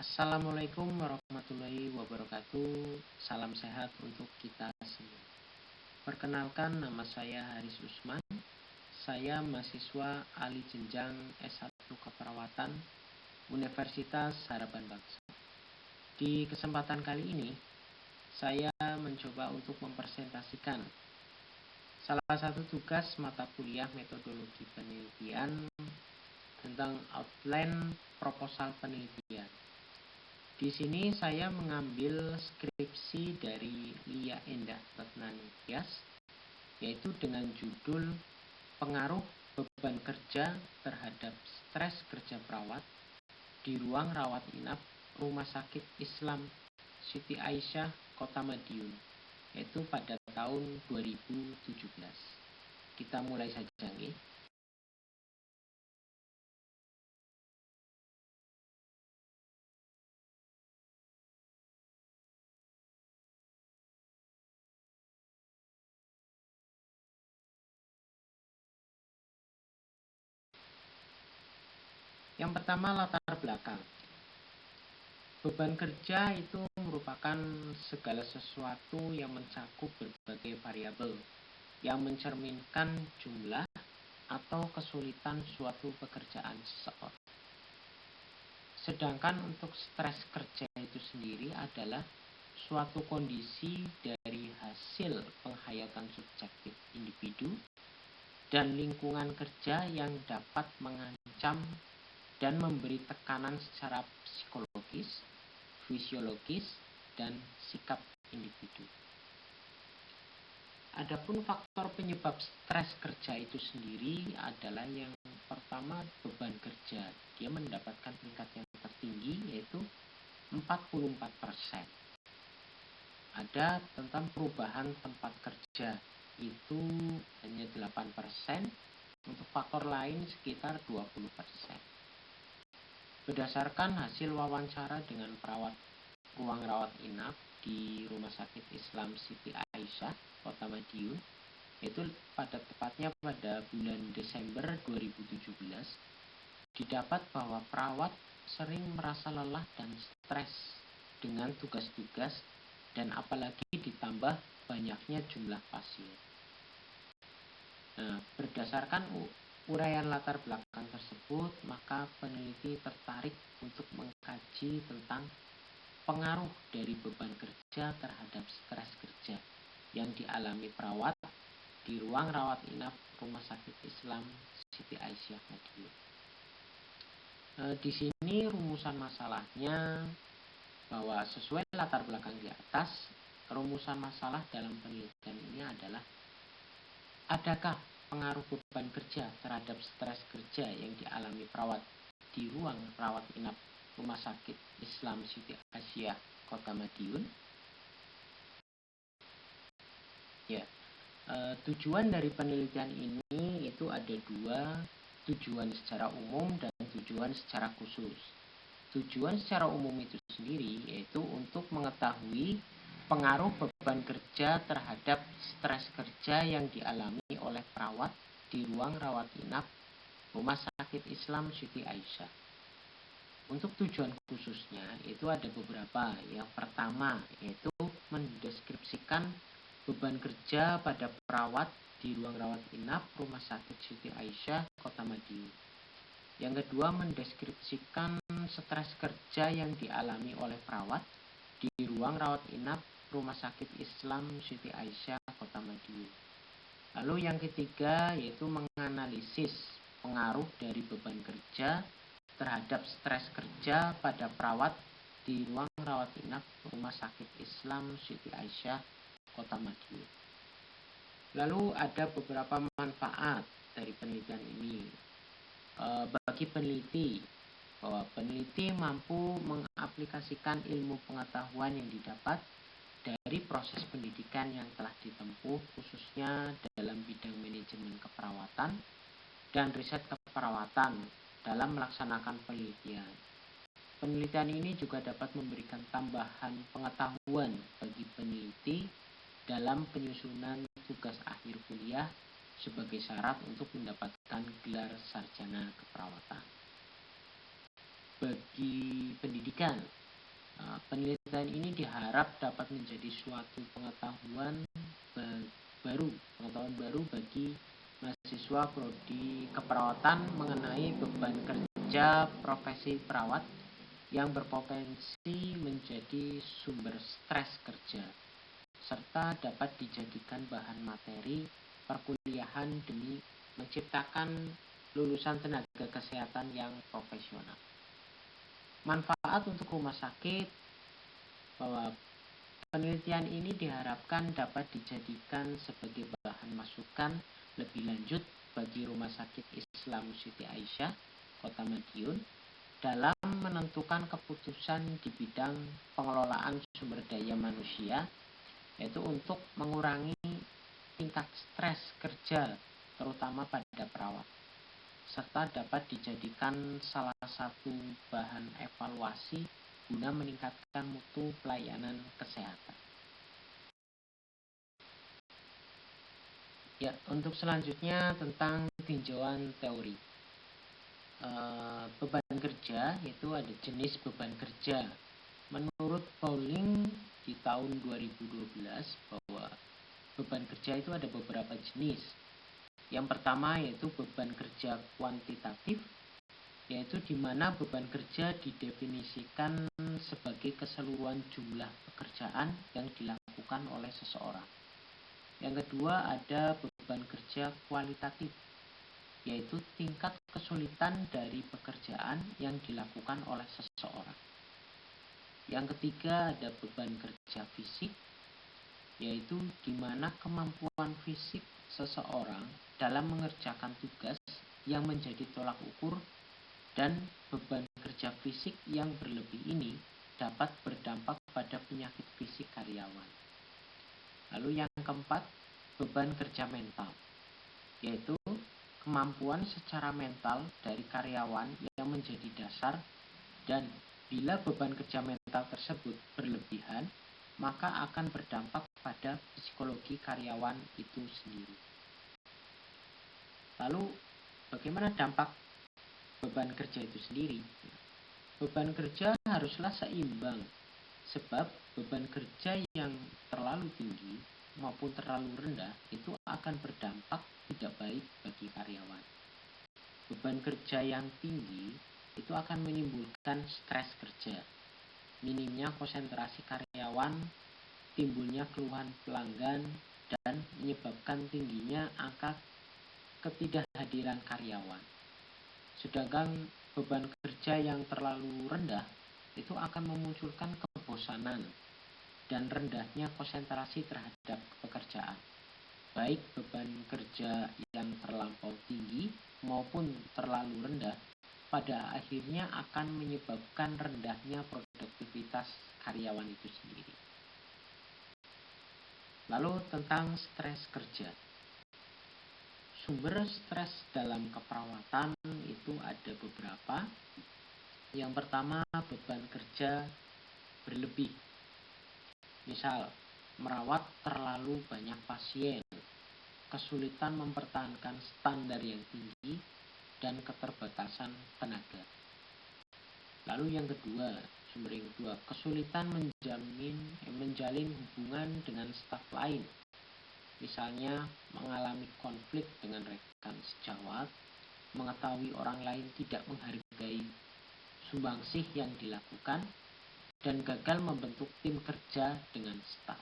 Assalamualaikum warahmatullahi wabarakatuh. Salam sehat untuk kita semua. Perkenalkan, nama saya Haris Usman. Saya mahasiswa ahli jenjang S1 Keperawatan Universitas Harapan Bangsa. Di kesempatan kali ini, saya mencoba untuk mempresentasikan salah satu tugas mata kuliah metodologi penelitian tentang outline proposal penelitian. Di sini saya mengambil skripsi dari Lia Endah Retnanityas, yaitu dengan judul Pengaruh Beban Kerja Terhadap Stres Kerja Perawat di Ruang Rawat Inap Rumah Sakit Islam Siti Aisyah, Kota Madiun, yaitu pada tahun 2017. Kita mulai saja nih. Yang pertama, latar belakang. Beban kerja itu merupakan segala sesuatu yang mencakup berbagai variabel yang mencerminkan jumlah atau kesulitan suatu pekerjaan seseorang. Sedangkan untuk stres kerja itu sendiri adalah suatu kondisi dari hasil penghayatan subjektif individu dan lingkungan kerja yang dapat mengancam dan memberi tekanan secara psikologis, fisiologis, dan sikap individu. Adapun faktor penyebab stres kerja itu sendiri adalah yang pertama, beban kerja. Dia mendapatkan tingkat yang tertinggi, yaitu 44%. Ada tentang perubahan tempat kerja, itu hanya 8%, untuk faktor lain sekitar 20%. Berdasarkan hasil wawancara dengan perawat ruang rawat inap di Rumah Sakit Islam Siti Aisyah, Kota Madiun, yaitu tepatnya pada bulan Desember 2017, didapat bahwa perawat sering merasa lelah dan stres dengan tugas-tugas dan apalagi ditambah banyaknya jumlah pasien. Berdasarkan uraian latar belakang tersebut, maka peneliti tertarik untuk mengkaji tentang pengaruh dari beban kerja terhadap stres kerja yang dialami perawat di ruang rawat inap Rumah Sakit Islam Siti Aisyah Madiun. Di sini rumusan masalahnya bahwa sesuai latar belakang di atas, rumusan masalah dalam penelitian ini adalah: adakah pengaruh beban kerja terhadap stres kerja yang dialami perawat di ruang rawat inap Rumah Sakit Islam Siti Aisyah, Kota Madiun? Tujuan dari penelitian ini itu ada dua, tujuan secara umum dan tujuan secara khusus. Tujuan secara umum itu sendiri yaitu untuk mengetahui pengaruh beban kerja terhadap stres kerja yang dialami oleh perawat di ruang rawat inap Rumah Sakit Islam Siti Aisyah. Untuk tujuan khususnya itu ada beberapa. Yang pertama yaitu mendeskripsikan beban kerja pada perawat di ruang rawat inap Rumah Sakit Siti Aisyah, Kota Madiun. Yang kedua, mendeskripsikan stres kerja yang dialami oleh perawat di ruang rawat inap Rumah Sakit Islam Siti Aisyah, Kota Madiun. Lalu yang ketiga yaitu menganalisis pengaruh dari beban kerja terhadap stres kerja pada perawat di ruang rawat inap Rumah Sakit Islam Siti Aisyah, Kota Madiun. Lalu ada beberapa manfaat dari penelitian ini. Bagi peneliti, bahwa peneliti mampu mengaplikasikan ilmu pengetahuan yang didapat dari proses pendidikan yang telah ditempuh, khususnya dalam bidang manajemen keperawatan dan riset keperawatan dalam melaksanakan penelitian. Penelitian ini juga dapat memberikan tambahan pengetahuan bagi peneliti dalam penyusunan tugas akhir kuliah sebagai syarat untuk mendapatkan gelar sarjana keperawatan. bagi pendidikan. Penelitian ini diharap dapat menjadi suatu pengetahuan baru bagi mahasiswa prodi keperawatan mengenai beban kerja profesi perawat yang berpotensi menjadi sumber stres kerja, serta dapat dijadikan bahan materi perkuliahan demi menciptakan lulusan tenaga kesehatan yang profesional. Manfaat untuk rumah sakit bahwa penelitian ini diharapkan dapat dijadikan sebagai bahan masukan lebih lanjut bagi Rumah Sakit Islam Siti Aisyah, Kota Madiun, dalam menentukan keputusan di bidang pengelolaan sumber daya manusia, yaitu untuk mengurangi tingkat stres kerja, terutama pada perawat, serta dapat dijadikan salah satu bahan evaluasi guna meningkatkan mutu pelayanan kesehatan. Ya, untuk selanjutnya tentang tinjauan teori. Beban kerja itu ada jenis beban kerja. Menurut Pauling di tahun 2012 bahwa beban kerja itu ada beberapa jenis. Yang pertama yaitu beban kerja kuantitatif, yaitu di mana beban kerja didefinisikan sebagai keseluruhan jumlah pekerjaan yang dilakukan oleh seseorang. Yang kedua ada beban kerja kualitatif, yaitu tingkat kesulitan dari pekerjaan yang dilakukan oleh seseorang. Yang ketiga ada beban kerja fisik, yaitu di mana kemampuan fisik seseorang dalam mengerjakan tugas yang menjadi tolak ukur, dan beban kerja fisik yang berlebih ini dapat berdampak pada penyakit fisik karyawan. Lalu yang keempat, beban kerja mental, yaitu kemampuan secara mental dari karyawan yang menjadi dasar, dan bila beban kerja mental tersebut berlebihan, maka akan berdampak pada psikologi karyawan itu sendiri. Lalu, bagaimana dampak beban kerja itu sendiri? Beban kerja haruslah seimbang, sebab beban kerja yang terlalu tinggi maupun terlalu rendah itu akan berdampak tidak baik bagi karyawan. Beban kerja yang tinggi itu akan menimbulkan stres kerja, minimnya konsentrasi karyawan, timbulnya keluhan pelanggan, dan menyebabkan tingginya angka ketidakhadiran karyawan. Sedangkan beban kerja yang terlalu rendah itu akan memunculkan kebosanan dan rendahnya konsentrasi terhadap pekerjaan. Baik beban kerja yang terlampau tinggi maupun terlalu rendah pada akhirnya akan menyebabkan rendahnya produktivitas karyawan itu sendiri. Lalu tentang stres kerja. Sumber stres dalam keperawatan itu ada beberapa. Yang pertama, beban kerja berlebih. Misal, merawat terlalu banyak pasien, kesulitan mempertahankan standar yang tinggi, dan keterbatasan tenaga. Lalu yang kedua, sumber yang kedua, kesulitan menjalin hubungan dengan staf lain. Misalnya mengalami konflik dengan rekan sejawat, mengetahui orang lain tidak menghargai sumbangsih yang dilakukan, dan gagal membentuk tim kerja dengan staf.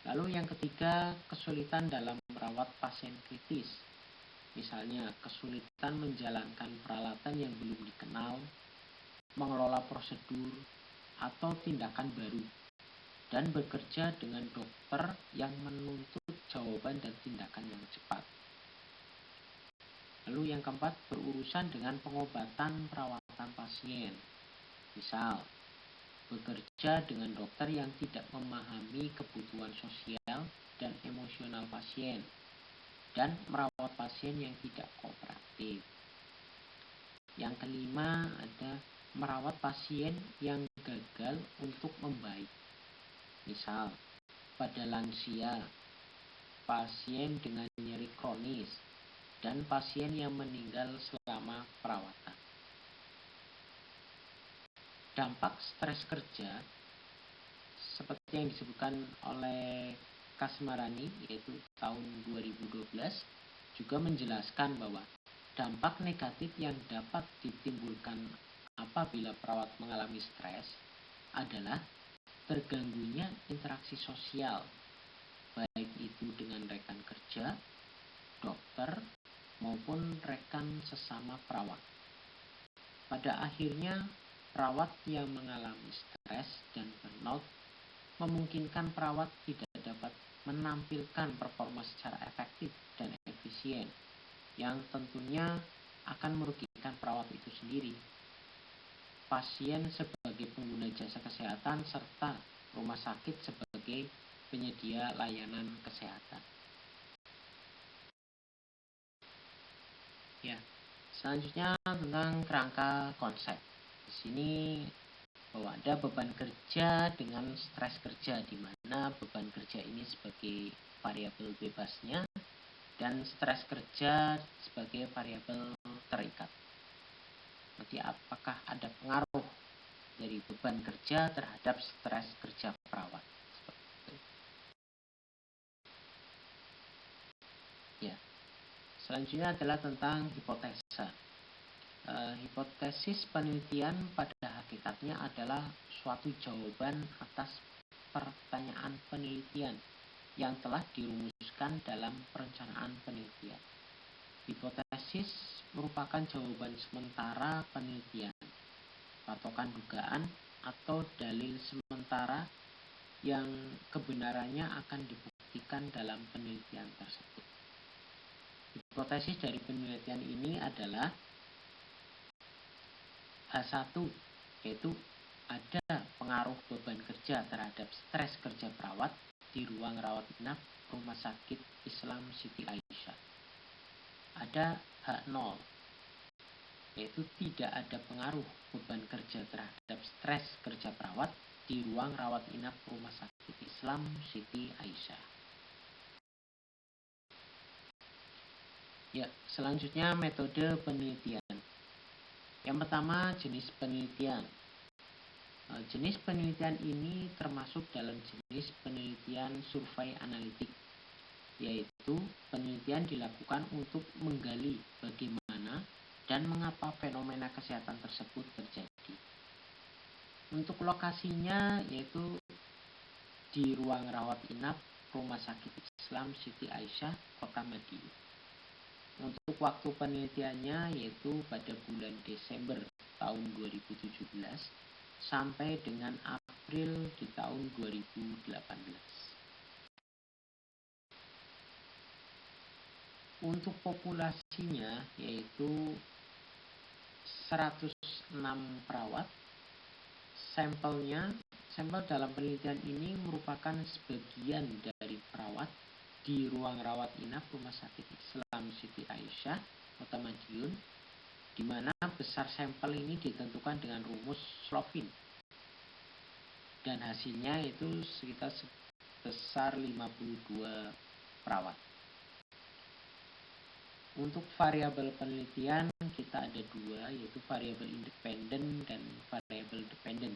Lalu yang ketiga, kesulitan dalam merawat pasien kritis. Misalnya kesulitan menjalankan peralatan yang belum dikenal, mengelola prosedur atau tindakan baru, dan bekerja dengan dokter yang menuntut jawaban dan tindakan yang cepat. Lalu yang keempat, berurusan dengan pengobatan perawatan pasien. Misal, bekerja dengan dokter yang tidak memahami kebutuhan sosial dan emosional pasien, dan merawat pasien yang tidak kooperatif. Yang kelima ada merawat pasien yang gagal untuk membaik. Misal, pada lansia, pasien dengan nyeri kronis, dan pasien yang meninggal selama perawatan. Dampak stres kerja seperti yang disebutkan oleh Kasmarani yaitu tahun 2012 juga menjelaskan bahwa dampak negatif yang dapat ditimbulkan apabila perawat mengalami stres adalah terganggunya interaksi sosial, baik itu dengan rekan kerja, dokter, maupun rekan sesama perawat. Pada akhirnya, perawat yang mengalami stres dan burnout memungkinkan perawat tidak dapat menampilkan performa secara efektif dan efisien, yang tentunya akan merugikan perawat itu sendiri, pasien sebagai pengguna jasa kesehatan, serta rumah sakit sebagai penyedia layanan kesehatan. Ya, selanjutnya tentang kerangka konsep. Di sini bahwa ada beban kerja dengan stres kerja, di mana beban kerja ini sebagai variabel bebasnya dan stres kerja sebagai variabel terikat. Nanti apakah ada pengaruh dari beban kerja terhadap stres kerja perawat? Ya, selanjutnya adalah tentang hipotesa. Hipotesis penelitian pada hakikatnya adalah suatu jawaban atas pertanyaan penelitian yang telah dirumuskan dalam perencanaan penelitian. Hipotesis merupakan jawaban sementara penelitian, patokan dugaan, atau dalil sementara yang kebenarannya akan dibuktikan dalam penelitian tersebut. Hipotesis dari penelitian ini adalah H1, yaitu ada pengaruh beban kerja terhadap stres kerja perawat di ruang rawat inap Rumah Sakit Islam Siti Aisyah. Ada H0, yaitu tidak ada pengaruh beban kerja terhadap stres kerja perawat di ruang rawat inap Rumah Sakit Islam Siti Aisyah. Ya, selanjutnya metode penelitian. Yang pertama, jenis penelitian. Jenis penelitian ini termasuk dalam jenis penelitian survei analitik, yaitu penelitian dilakukan untuk menggali bagaimana dan mengapa fenomena kesehatan tersebut terjadi. Untuk lokasinya yaitu di ruang rawat inap Rumah Sakit Islam Siti Aisyah, Kota Madiun. Untuk waktu penelitiannya yaitu pada bulan Desember tahun 2017 sampai dengan April di tahun 2018. Untuk populasinya yaitu 106 perawat. Sampel dalam penelitian ini merupakan sebagian dari perawat di ruang rawat inap Rumah Sakit Islam Siti Aisyah, Kota Madiun, di mana besar sampel ini ditentukan dengan rumus Slovin. Dan hasilnya itu sekitar sebesar 52 perawat. Untuk variabel penelitian kita ada dua, yaitu variabel independen dan variabel dependen.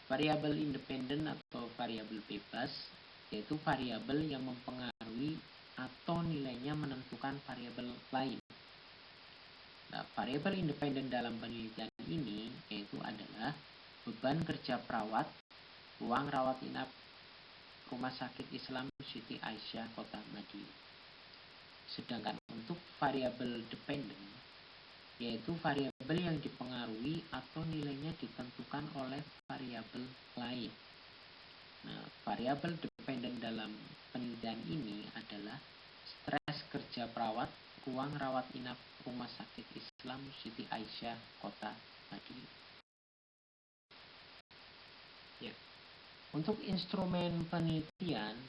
Variabel independen atau variabel bebas yaitu variabel yang mempengaruhi atau nilainya menentukan variabel lain. Nah, variabel independen dalam penelitian ini yaitu adalah beban kerja perawat ruang rawat inap Rumah Sakit Islam Siti Aisyah, Kota Madiun. Sedangkan untuk variabel dependen yaitu variabel yang dipengaruhi atau nilainya ditentukan oleh variabel lain. Nah, variabel dependen dalam penelitian ini adalah stres kerja perawat ruang rawat inap Rumah Sakit Islam Siti Aisyah, Kota Madiun. Ya. Untuk instrumen penelitian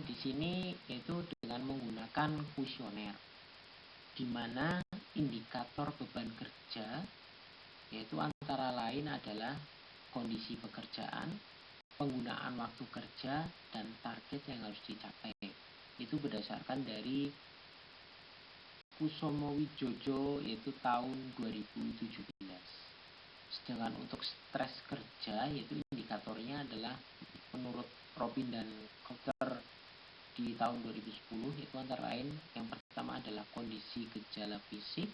di sini yaitu dengan menggunakan kuesioner, di mana indikator beban kerja yaitu antara lain adalah kondisi pekerjaan, penggunaan waktu kerja, dan target yang harus dicapai. Itu berdasarkan dari Kusumo Wijojo yaitu tahun 2017. Sedangkan untuk stres kerja, yaitu indikatornya adalah menurut Robin dan Coulter di tahun 2010, yaitu antara lain yang pertama adalah kondisi gejala fisik,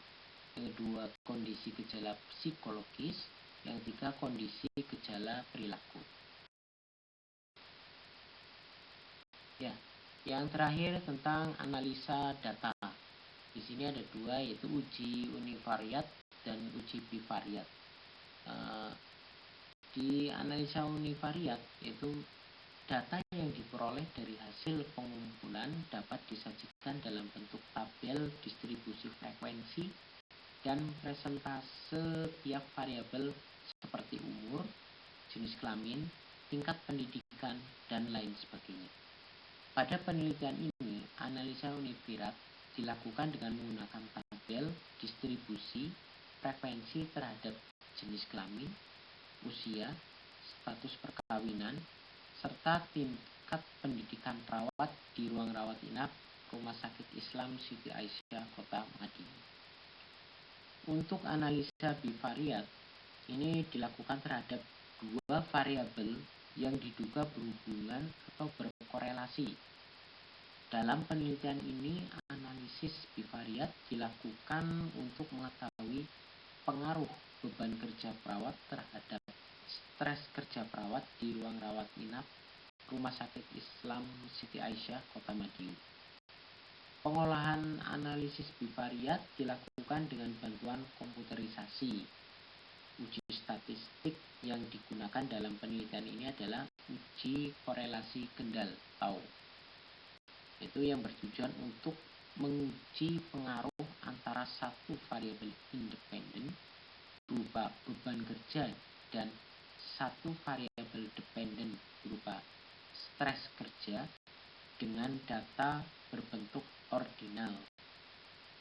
yang kedua kondisi gejala psikologis, yang ketiga kondisi gejala perilaku. Ya, yang terakhir tentang analisa data. Di sini ada dua, yaitu uji univariat dan uji bivariat. Di analisa univariat, yaitu data yang diperoleh dari hasil pengumpulan dapat disajikan dalam bentuk tabel distribusi frekuensi dan presentase tiap variabel seperti umur, jenis kelamin, tingkat pendidikan, dan lain sebagainya. Pada penelitian ini, analisa univariat dilakukan dengan menggunakan tabel distribusi frekuensi terhadap jenis kelamin, usia, status perkawinan, serta tingkat pendidikan perawat di ruang rawat inap Rumah Sakit Islam Siti Aisyah, Kota Madinah. Untuk analisa bivariat, ini dilakukan terhadap dua variabel yang diduga berhubungan atau berkorelasi. Dalam penelitian ini, analisis bivariat dilakukan untuk mengetahui pengaruh beban kerja perawat terhadap stres kerja perawat di ruang rawat inap Rumah Sakit Islam Siti Aisyah, Kota Madiun. Pengolahan analisis bivariat dilakukan dengan bantuan komputerisasi. Uji statistik yang digunakan dalam penelitian ini adalah uji korelasi Kendall atau itu yang bertujuan untuk menguji pengaruh antara satu variabel independen berupa beban kerja dan satu variabel dependen berupa stres kerja dengan data berbentuk ordinal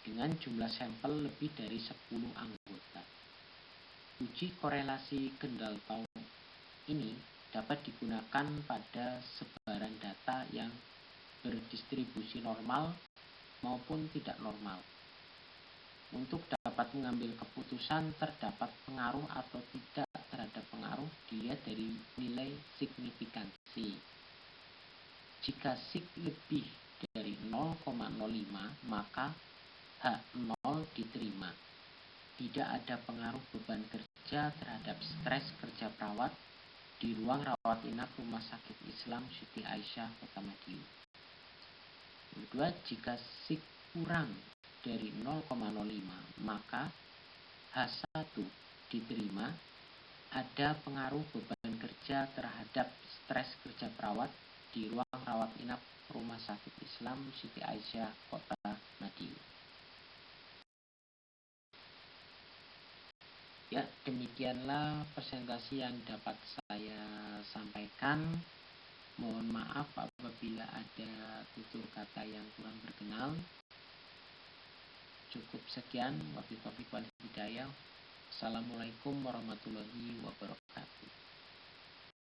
dengan jumlah sampel lebih dari 10 anggota. Uji korelasi Kendall-Taub ini dapat digunakan pada sebaran data yang berdistribusi normal maupun tidak normal. Untuk dapat mengambil keputusan terdapat pengaruh atau tidak terhadap pengaruh dilihat dari nilai signifikansi. Jika sig lebih dari 0,05 maka H0 diterima. Tidak ada pengaruh beban kerja terhadap stres kerja perawat di ruang rawat inap Rumah Sakit Islam Siti Aisyah, Kota Madiun. Kedua, jika sig kurang dari 0,05 maka H1 diterima. Ada pengaruh beban kerja terhadap stres kerja perawat di ruang rawat inap Rumah Sakit Islam Siti Aisyah, Kota Madiun. Ya, demikianlah presentasi yang dapat saya sampaikan. Mohon maaf apabila ada tutur kata yang kurang berkenan. Cukup sekian. Wabillahi taufiq wal hidayah. Assalamualaikum warahmatullahi wabarakatuh.